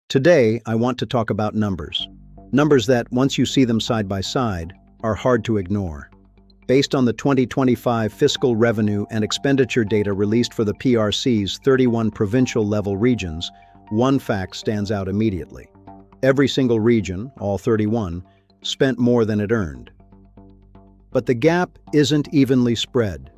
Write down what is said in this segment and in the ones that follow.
Today, I want to talk about numbers. Numbers that, once you see them side by side, are hard to ignore. Based on the 2025 fiscal revenue and expenditure data released for the PRC's 31 provincial-level regions, one fact stands out immediately. Every single region, all 31, spent more than it earned. But the gap isn't evenly spread.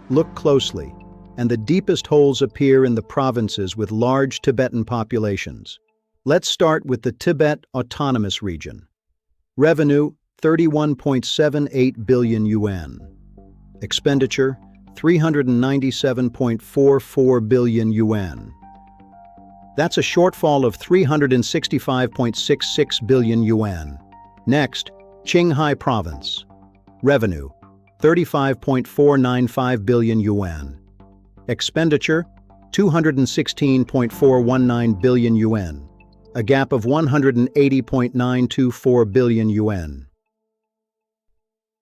Look closely, and the deepest holes appear in the provinces with large Tibetan populations. Let's start with the Tibet Autonomous Region. Revenue, 31.78 billion yuan. Expenditure, 397.44 billion yuan. That's a shortfall of 365.66 billion yuan. Next, Qinghai Province. Revenue, 35.495 billion yuan. Expenditure, 216.419 billion yuan. A gap of 180.924 billion yuan.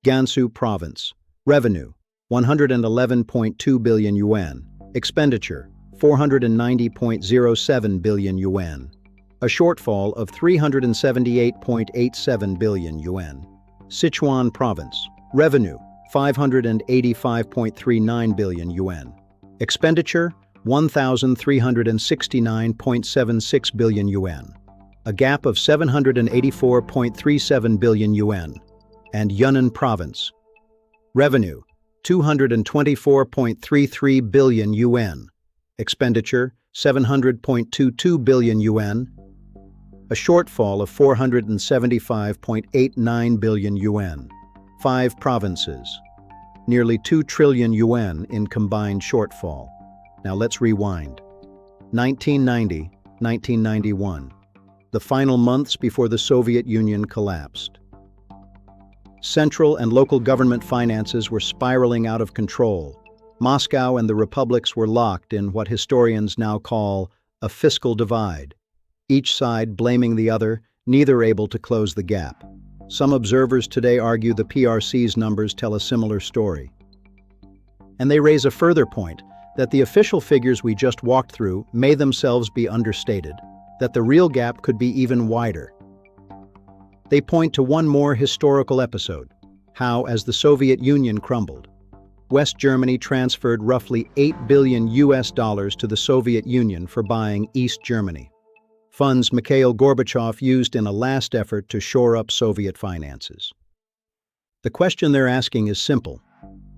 Gansu Province. Revenue, 111.2 billion yuan. Expenditure, 490.07 billion yuan. A shortfall of 378.87 billion yuan. Sichuan Province. Revenue, 585.39 billion yuan. Expenditure, 1,369.76 billion yuan, a gap of 784.37 billion yuan. And Yunnan Province. Revenue, 224.33 billion yuan. Expenditure, 700.22 billion yuan. A shortfall of 475.89 billion yuan. 5 provinces. Nearly 2 trillion yuan in combined shortfall. Now let's rewind. 1990, 1991. The final months before the Soviet Union collapsed. Central and local government finances were spiraling out of control. Moscow and the republics were locked in what historians now call a fiscal divide. Each side blaming the other, neither able to close the gap. Some observers today argue the PRC's numbers tell a similar story. And they raise a further point, that the official figures we just walked through may themselves be understated, that the real gap could be even wider. They point to one more historical episode, how, as the Soviet Union crumbled, West Germany transferred roughly $8 billion to the Soviet Union for buying East Germany. Funds Mikhail Gorbachev used in a last effort to shore up Soviet finances. The question they're asking is simple.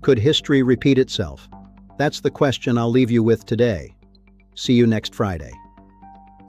Could history repeat itself? That's the question I'll leave you with today. See you next Friday.